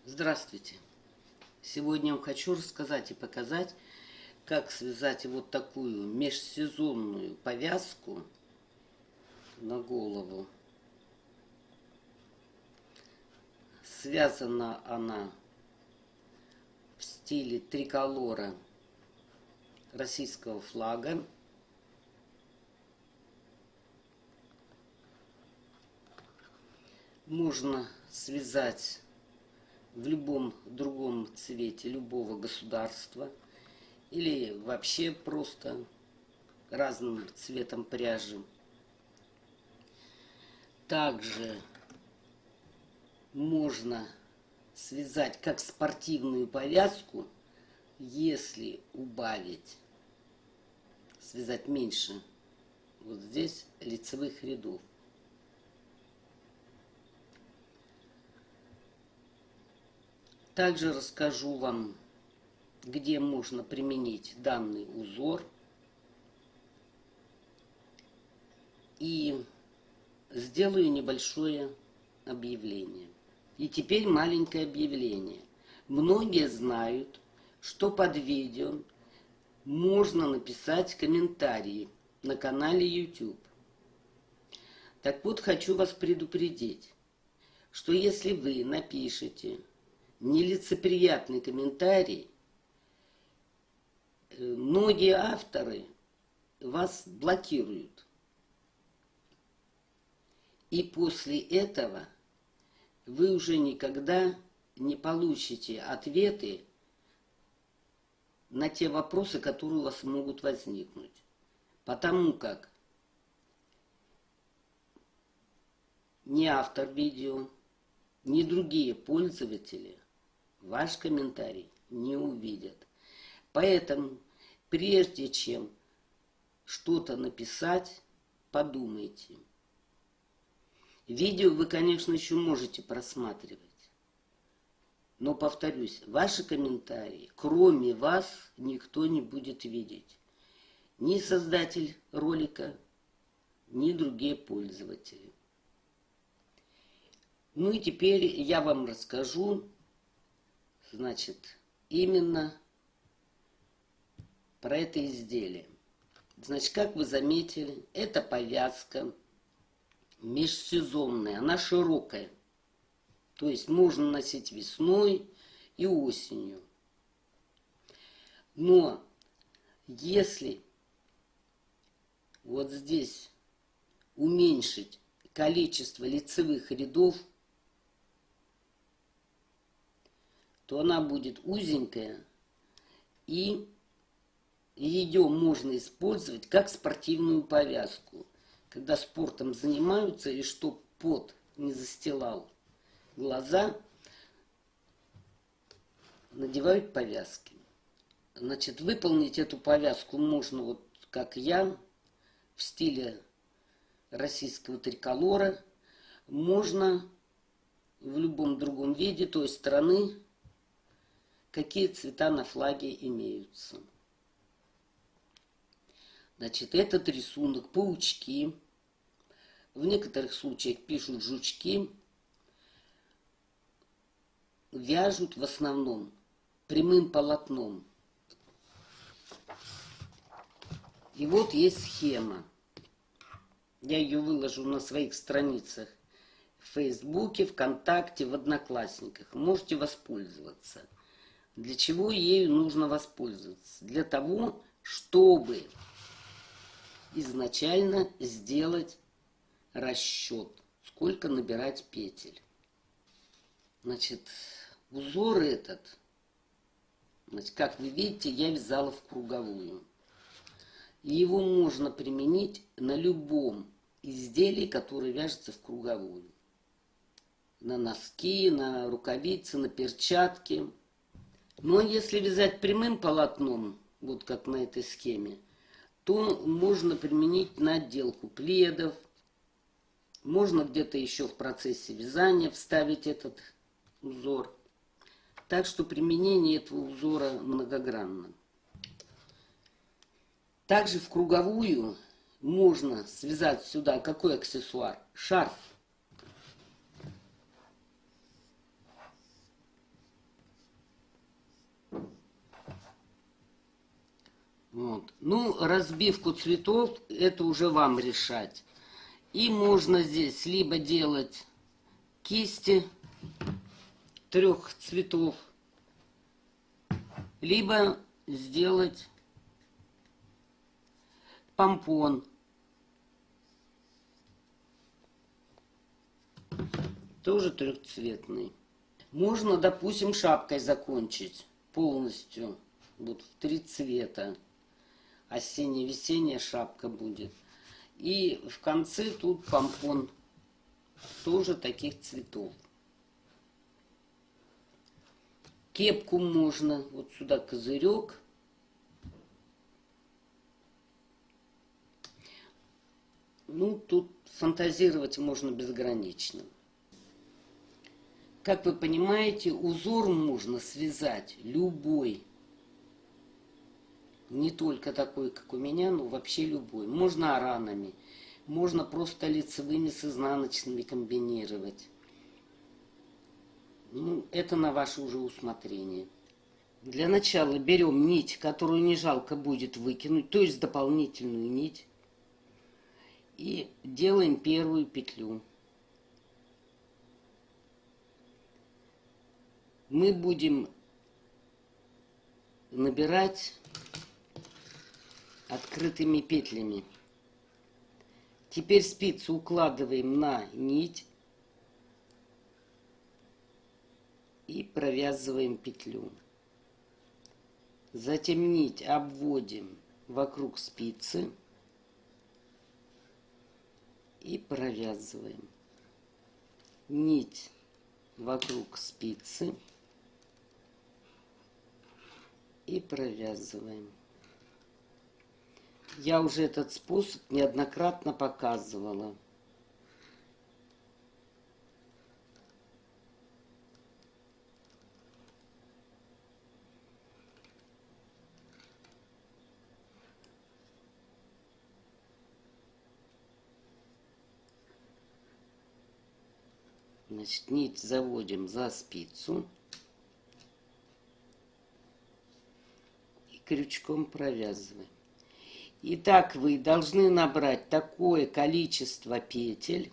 Здравствуйте! Сегодня я вам хочу рассказать и показать, как связать вот такую межсезонную повязку на голову. Связана она в стиле триколора российского флага. Можно связать в любом другом цвете любого государства или вообще просто разным цветом пряжи. Также можно связать как спортивную повязку, если убавить, связать меньше вот здесь лицевых рядов. Также расскажу вам, где можно применить данный узор. И сделаю небольшое объявление. И теперь маленькое объявление. Многие знают, что под видео можно написать комментарии на канале YouTube. Так вот, хочу вас предупредить, что если вы напишете нелицеприятный комментарий, многие авторы вас блокируют. И после этого вы уже никогда не получите ответы на те вопросы, которые у вас могут возникнуть. Потому как ни автор видео, ни другие пользователи ваш комментарий не увидят. Поэтому, прежде чем что-то написать, подумайте. Видео вы, конечно, еще можете просматривать. Но, повторюсь, ваши комментарии, кроме вас, никто не будет видеть. Ни создатель ролика, ни другие пользователи. Ну и теперь я вам расскажу, значит, именно про это изделие. Значит, как вы заметили, это повязка межсезонная, она широкая. То есть можно носить весной и осенью. Но если вот здесь уменьшить количество лицевых рядов, то она будет узенькая, и ее можно использовать как спортивную повязку. Когда спортом занимаются, и чтоб пот не застилал глаза, надевают повязки. Значит, выполнить эту повязку можно вот как я, в стиле российского триколора. Можно в любом другом виде той страны, какие цвета на флаге имеются. Значит, этот рисунок паучки. В некоторых случаях пишут жучки. Вяжут в основном прямым полотном. И вот есть схема. Я ее выложу на своих страницах в Фейсбуке, ВКонтакте, в Одноклассниках. Можете воспользоваться. Для чего ею нужно воспользоваться? Для того, чтобы изначально сделать расчет, сколько набирать петель. Значит, узор этот, значит, как вы видите, я вязала в круговую. И его можно применить на любом изделии, которое вяжется в круговую. На носки, на рукавицы, на перчатки. Но если вязать прямым полотном, вот как на этой схеме, то можно применить на отделку пледов. Можно где-то еще в процессе вязания вставить этот узор. Так что применение этого узора многогранно. Также в круговую можно связать сюда какой аксессуар? Шарф. Вот. Ну, разбивку цветов, это уже вам решать. И можно здесь либо делать кисти 3 цветов, либо сделать помпон. Тоже 3-цветный. Можно, допустим, шапкой закончить полностью. Вот в 3 цвета. Осенне-весенняя шапка будет. И в конце тут помпон. Тоже таких цветов. Кепку можно. Вот сюда козырек. Ну, тут фантазировать можно безгранично. Как вы понимаете, узор можно связать любой. Не только такой, как у меня, но вообще любой. Можно оранами, можно просто лицевыми с изнаночными комбинировать. Ну, это на ваше уже усмотрение. Для начала берем нить, которую не жалко будет выкинуть, то есть дополнительную нить. И делаем первую петлю. Мы будем набирать открытыми петлями. Теперь спицу укладываем на нить и провязываем петлю. Затем нить обводим вокруг спицы и провязываем. Нить вокруг спицы и провязываем. Я уже этот способ неоднократно показывала. Значит, нить заводим за спицу и крючком провязываем. Итак, вы должны набрать такое количество петель,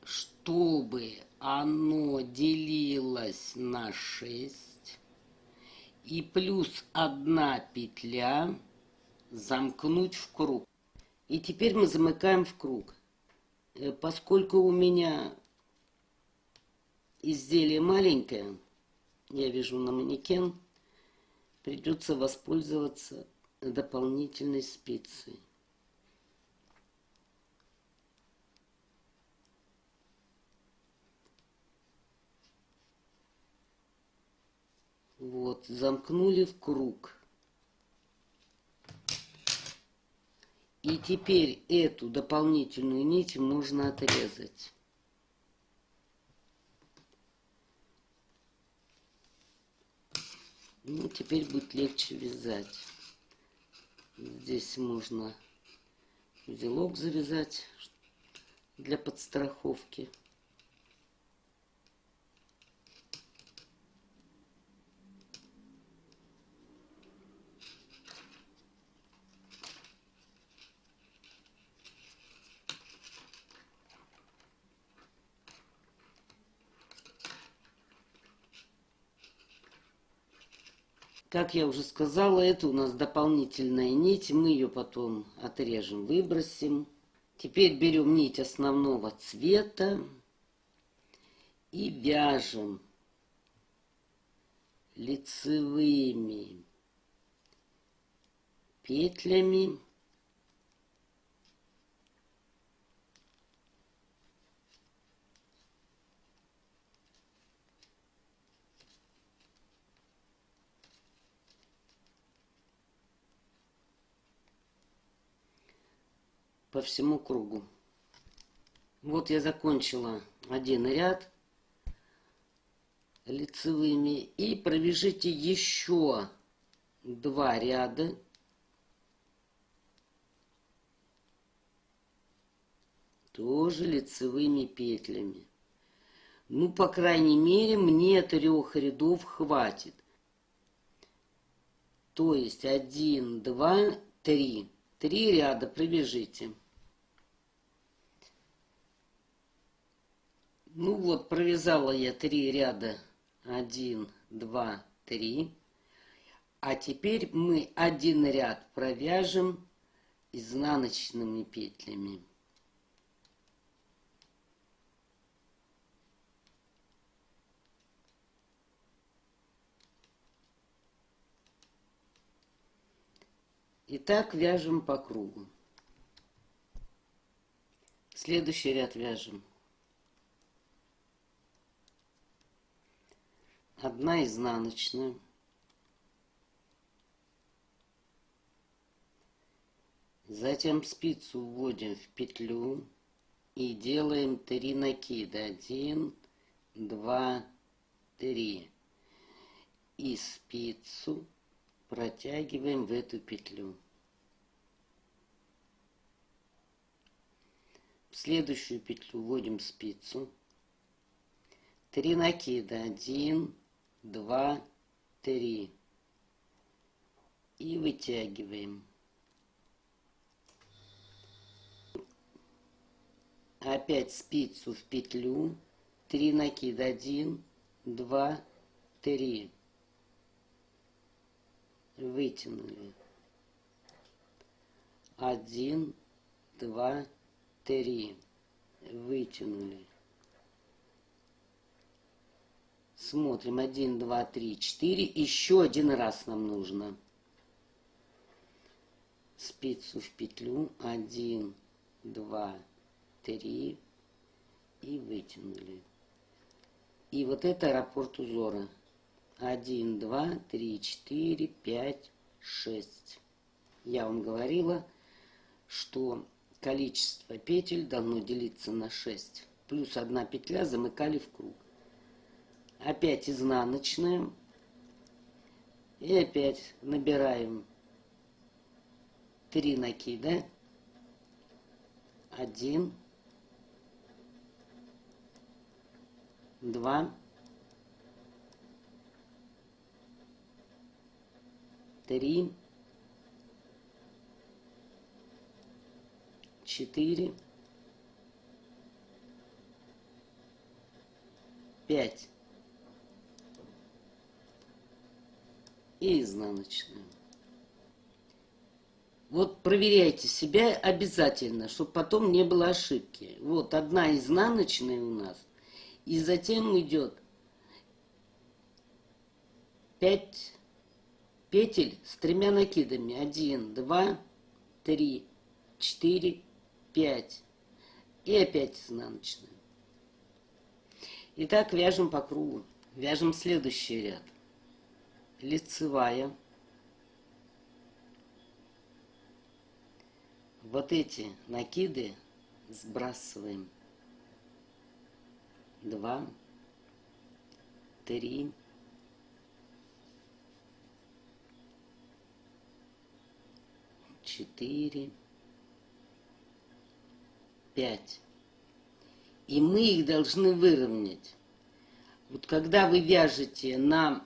чтобы оно делилось на 6, и плюс 1 петля замкнуть в круг. И теперь мы замыкаем в круг. Поскольку у меня изделие маленькое, я вяжу на манекен, придется воспользоваться дополнительной спицей. Вот, замкнули в круг. И теперь эту дополнительную нить можно отрезать. Ну, теперь будет легче вязать. Здесь можно узелок завязать для подстраховки. Как я уже сказала, это у нас дополнительная нить. Мы ее потом отрежем, выбросим. Теперь берем нить основного цвета и вяжем лицевыми петлями по всему кругу. Вот я закончила один ряд лицевыми, и провяжите еще 2 ряда тоже лицевыми петлями. Ну, по крайней мере, мне 3 рядов хватит. То есть 1, 2, 3. 3 ряда провяжите. Ну вот, провязала я 3 ряда. 1, 2, 3. А теперь мы один ряд провяжем изнаночными петлями. И так вяжем по кругу. Следующий ряд вяжем. 1 изнаночная. Затем спицу вводим в петлю и делаем 3 накида. 1, 2, 3. И спицу протягиваем в эту петлю. В следующую петлю вводим спицу. 3 накида. 1, 2, 3. И вытягиваем. Опять спицу в петлю. 3 накида. 1, 2, 3. Вытянули. 1, 2, 3. Вытянули. Смотрим. 1, 2, 3, 4. Еще один раз нам нужно. Спицу в петлю. 1, 2, 3. И вытянули. И вот это раппорт узора. 1, 2, 3, 4, 5, 6. Я вам говорила, что количество петель должно делиться на 6. Плюс 1 петля замыкали в круг. Опять изнаночная. И опять набираем 3 накида. 1, 2, 3, 4, 5. И изнаночная. Вот проверяйте себя обязательно, чтобы потом не было ошибки. Вот 1 изнаночная у нас. И затем идет 5 петель с 3 накидами. 1, 2, 3, 4, 5. И опять изнаночная. Итак, вяжем по кругу. Вяжем следующий ряд. Лицевая. Вот эти накиды сбрасываем. 2, 3, 4, 5. И мы их должны выровнять. Вот когда вы вяжете на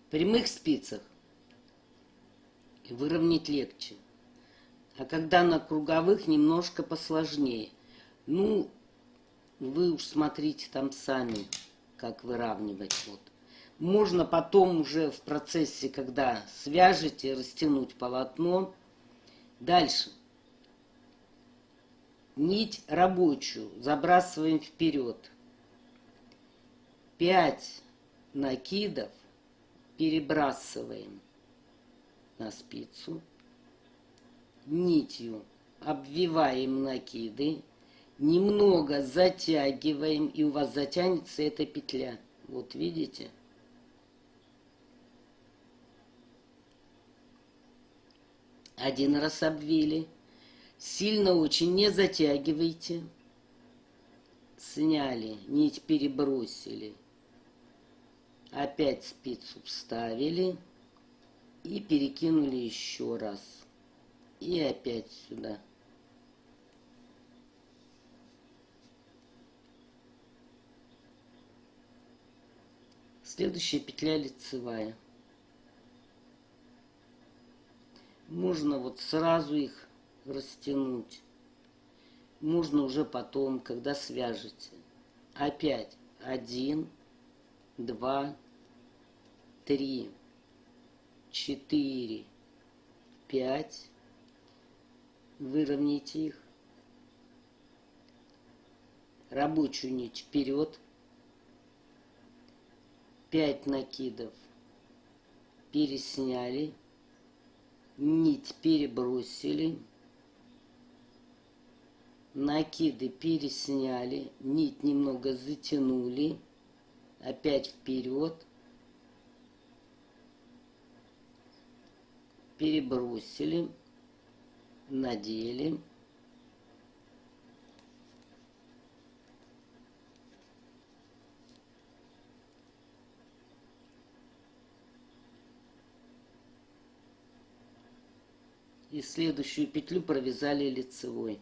прямых спицах, выровнять легче. А когда на круговых, немножко посложнее. Ну, вы уж смотрите там сами, как выравнивать. Вот. Можно потом уже в процессе, когда свяжете, растянуть полотно. Дальше. Нить рабочую забрасываем вперед. 5 накидов перебрасываем на спицу. Нитью обвиваем накиды. Немного затягиваем, и у вас затянется эта петля. Вот видите? Один раз обвили. Сильно очень не затягивайте. Сняли, нить перебросили. Опять спицу вставили. И перекинули еще раз. И опять сюда. Следующая петля лицевая. Можно вот сразу их растянуть. Можно уже потом, когда свяжете. Опять 1, 2, 3, 4, 5. Выровняйте их. Рабочую нить вперед. 5 накидов пересняли. Нить перебросили. Накиды пересняли. Нить немного затянули. Опять вперед. Перебросили. Надели. И следующую петлю провязали лицевой.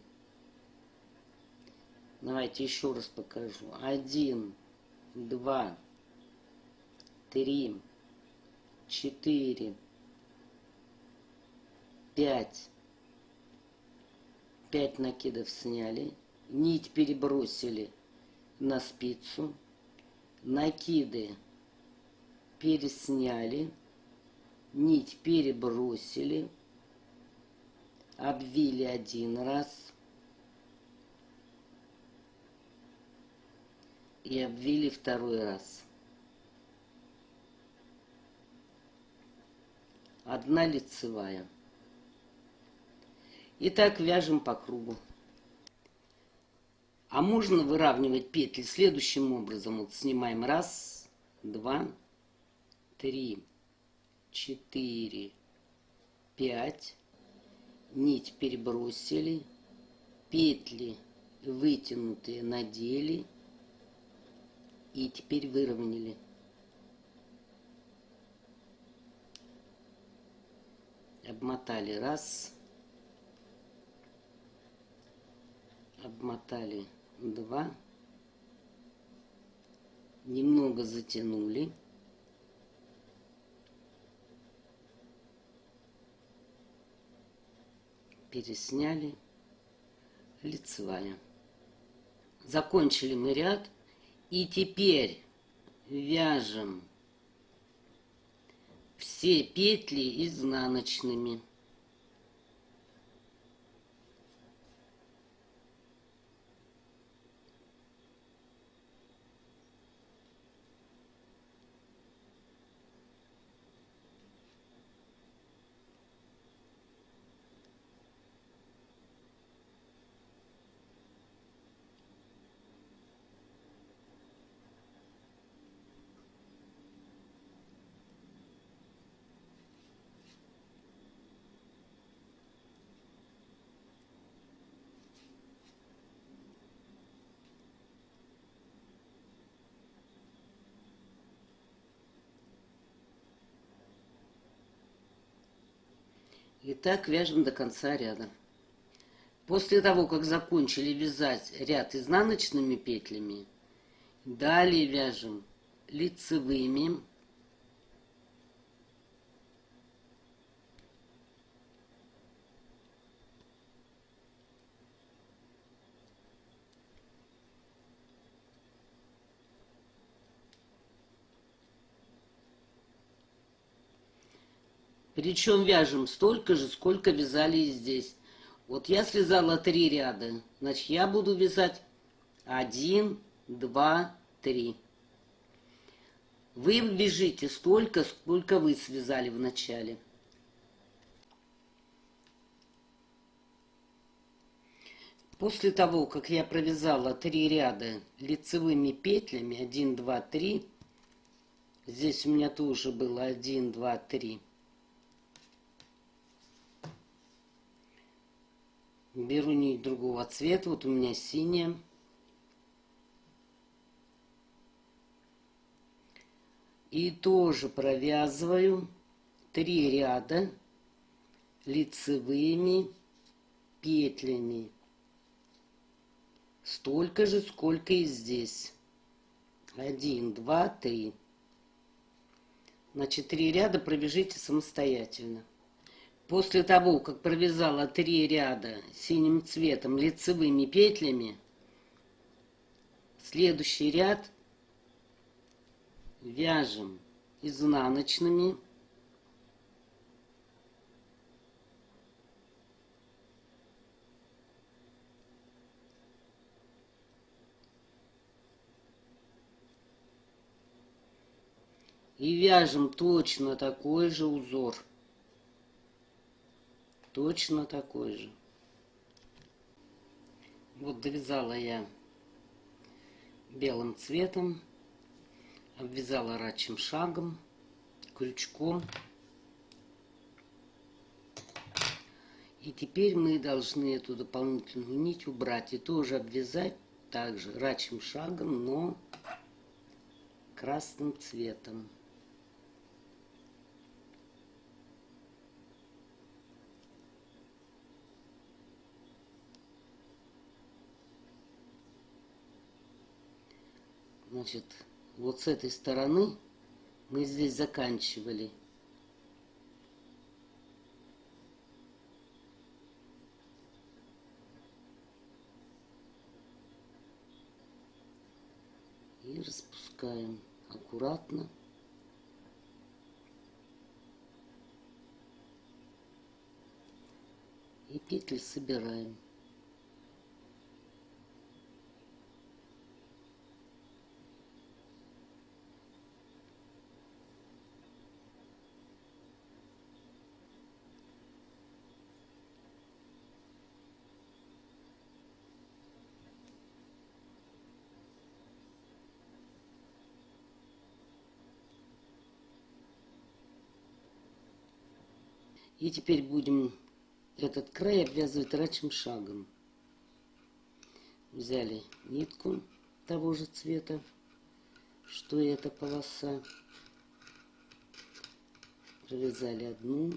Давайте еще раз покажу. 1, 2, 3, 4, 5. 5 накидов сняли. Нить перебросили на спицу. Накиды пересняли. Нить перебросили. Обвили 1 раз. И обвили 2 раз. 1 лицевая. И так вяжем по кругу. А можно выравнивать петли следующим образом. Вот снимаем 1, 2, 3, 4, 5. Нить перебросили. Петли вытянутые надели. И теперь выровняли. Обмотали 1. Обмотали 2. Немного затянули. Пересняли. Лицевая. Закончили мы ряд. И теперь вяжем все петли изнаночными. И так вяжем до конца ряда. После того, как закончили вязать ряд изнаночными петлями, далее вяжем лицевыми. Причем вяжем столько же, сколько вязали и здесь. Вот я связала 3 ряда, значит я буду вязать 1, 2, 3. Вы вяжите столько, сколько вы связали в начале. После того, как я провязала 3 ряда лицевыми петлями, 1, 2, 3, здесь у меня тоже было 1, 2, 3. Беру нить другого цвета, вот у меня синяя. И тоже провязываю 3 ряда лицевыми петлями. Столько же, сколько и здесь. 1, 2, 3. Значит, 3 ряда провяжите самостоятельно. После того, как провязала 3 ряда синим цветом лицевыми петлями, следующий ряд вяжем изнаночными. И вяжем точно такой же узор. Точно такой же. Вот довязала я белым цветом, обвязала рачьим шагом, крючком. И теперь мы должны эту дополнительную нить убрать и тоже обвязать также рачьим шагом, но красным цветом. Значит, вот с этой стороны мы здесь заканчивали. И распускаем аккуратно. И петли собираем. И теперь будем этот край обвязывать рачьим шагом. Взяли нитку того же цвета, что и эта полоса. Провязали одну,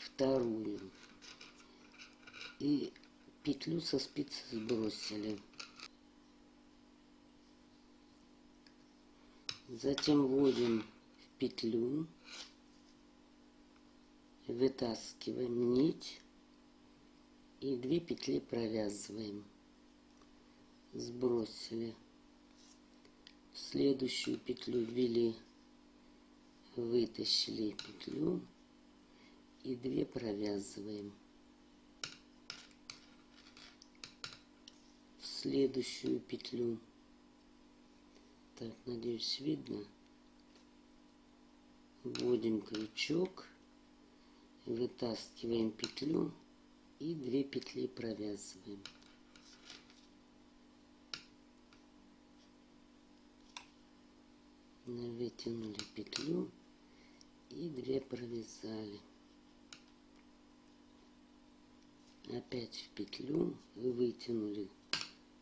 вторую. И петлю со спицы сбросили. Затем вводим в петлю. Вытаскиваем нить и 2 петли провязываем. Сбросили. В следующую петлю ввели, вытащили петлю и 2 провязываем. В следующую петлю, так, надеюсь, видно, вводим крючок, вытаскиваем петлю и 2 петли провязываем. Вытянули петлю и 2 провязали. Опять в петлю вытянули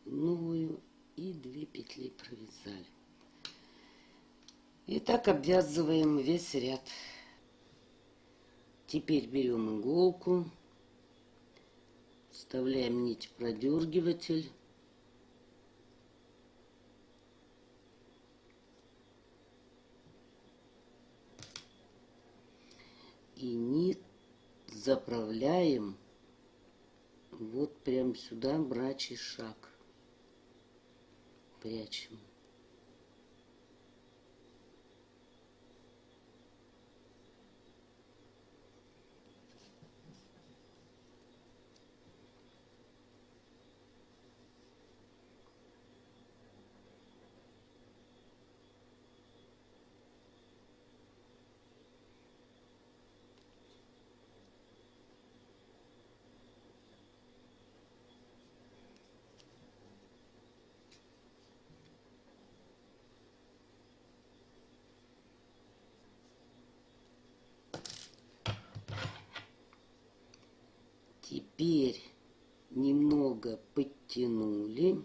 новую и 2 петли провязали. И так обвязываем весь ряд. Теперь берем иголку, вставляем нить в продергиватель. И нить заправляем вот прям сюда, в рачий шаг. Прячем. Теперь немного подтянули,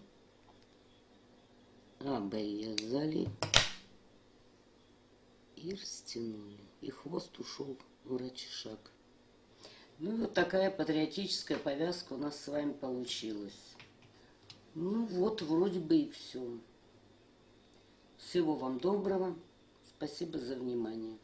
обрезали и растянули. И хвост ушел в рачий шаг. Ну и вот такая патриотическая повязка у нас с вами получилась. Ну вот, вроде бы и все. Всего вам доброго. Спасибо за внимание.